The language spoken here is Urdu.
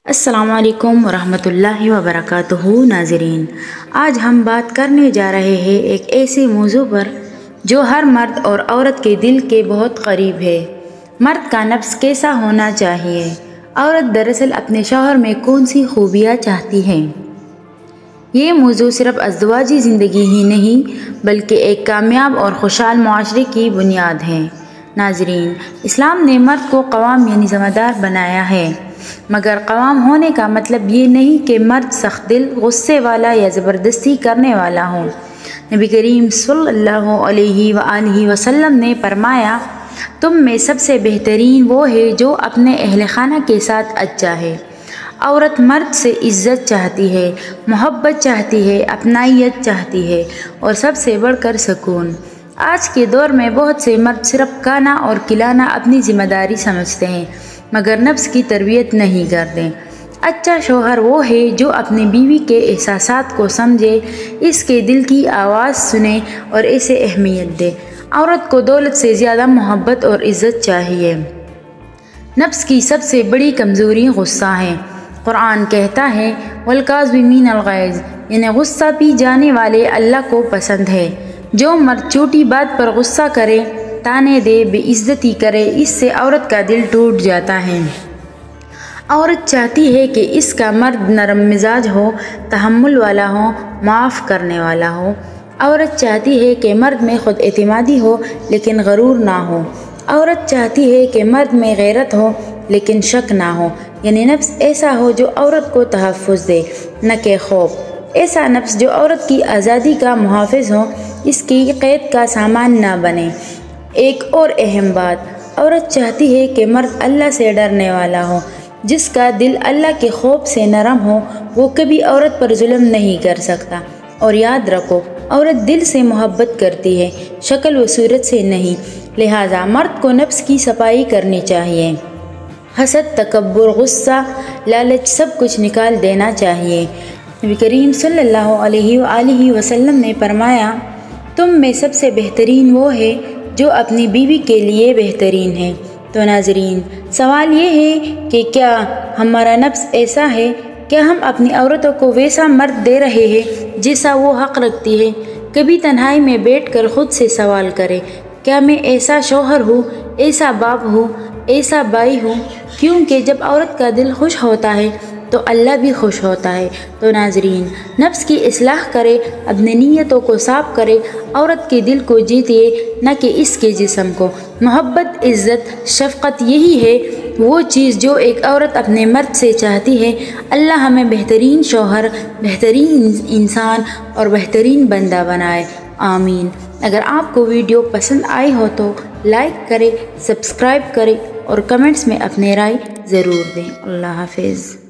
السلام علیکم ورحمۃ اللہ وبرکاتہ ناظرین، آج ہم بات کرنے جا رہے ہیں ایک ایسے موضوع پر جو ہر مرد اور عورت کے دل کے بہت قریب ہے۔ مرد کا نفس کیسا ہونا چاہیے؟ عورت دراصل اپنے شوہر میں کون سی خوبیاں چاہتی ہے؟ یہ موضوع صرف ازدواجی زندگی ہی نہیں بلکہ ایک کامیاب اور خوشحال معاشرے کی بنیاد ہے۔ ناظرین، اسلام نے مرد کو قوام یعنی ذمہ دار بنایا ہے، مگر قوام ہونے کا مطلب یہ نہیں کہ مرد سخت دل، غصے والا یا زبردستی کرنے والا ہو۔ نبی کریم صلی اللہ علیہ وآلہ وسلم نے فرمایا، تم میں سب سے بہترین وہ ہے جو اپنے اہل خانہ کے ساتھ اچھا ہے۔ عورت مرد سے عزت چاہتی ہے، محبت چاہتی ہے، اپنائیت چاہتی ہے اور سب سے بڑھ کر سکون۔ آج کے دور میں بہت سے مرد صرف کھانا اور کھلانا اپنی ذمہ داری سمجھتے ہیں، مگر نفس کی تربیت نہیں کرتے۔ اچھا شوہر وہ ہے جو اپنی بیوی کے احساسات کو سمجھے، اس کے دل کی آواز سنے اور اسے اہمیت دے۔ عورت کو دولت سے زیادہ محبت اور عزت چاہیے۔ نفس کی سب سے بڑی کمزوری غصہ ہے۔ قرآن کہتا ہے، وَالْكَاظِمِينَ الْغَيْظَ، یعنی غصہ پی جانے والے اللہ کو پسند ہے۔ جو مرد چھوٹی بات پر غصہ کرے، تانے دے، بے عزتی کرے، اس سے عورت کا دل ٹوٹ جاتا ہے۔ عورت چاہتی ہے کہ اس کا مرد نرم مزاج ہو، تحمل والا ہو، معاف کرنے والا ہو۔ عورت چاہتی ہے کہ مرد میں خود اعتمادی ہو لیکن غرور نہ ہو۔ عورت چاہتی ہے کہ مرد میں غیرت ہو لیکن شک نہ ہو، یعنی نفس ایسا ہو جو عورت کو تحفظ دے، نہ کہ خوف۔ ایسا نفس جو عورت کی آزادی کا محافظ ہو، اس کی قید کا سامان نہ بنے۔ ایک اور اہم بات، عورت چاہتی ہے کہ مرد اللہ سے ڈرنے والا ہو۔ جس کا دل اللہ کے خوف سے نرم ہو، وہ کبھی عورت پر ظلم نہیں کر سکتا۔ اور یاد رکھو، عورت دل سے محبت کرتی ہے، شکل و صورت سے نہیں۔ لہٰذا مرد کو نفس کی صفائی کرنی چاہیے۔ حسد، تکبر، غصہ، لالچ سب کچھ نکال دینا چاہیے۔ نبی کریم صلی اللہ علیہ وآلہ وسلم نے فرمایا، تم میں سب سے بہترین وہ ہے جو اپنی بیوی کے لیے بہترین ہے۔ تو ناظرین، سوال یہ ہے کہ کیا ہمارا نفس ایسا ہے؟ کیا ہم اپنی عورتوں کو ویسا مرد دے رہے ہیں جیسا وہ حق رکھتی ہے؟ کبھی تنہائی میں بیٹھ کر خود سے سوال کرے، کیا میں ایسا شوہر ہوں، ایسا باپ ہوں، ایسا بھائی ہوں؟ کیونکہ جب عورت کا دل خوش ہوتا ہے تو اللہ بھی خوش ہوتا ہے۔ تو ناظرین، نفس کی اصلاح کرے، اپنی نیتوں کو صاف کرے، عورت کے دل کو جیتیے نہ کہ اس کے جسم کو۔ محبت، عزت، شفقت یہی ہے وہ چیز جو ایک عورت اپنے مرد سے چاہتی ہے۔ اللہ ہمیں بہترین شوہر، بہترین انسان اور بہترین بندہ بنائے، آمین۔ اگر آپ کو ویڈیو پسند آئی ہو تو لائک کریں، سبسکرائب کریں اور کمنٹس میں اپنے رائے ضرور دیں۔ اللہ حافظ۔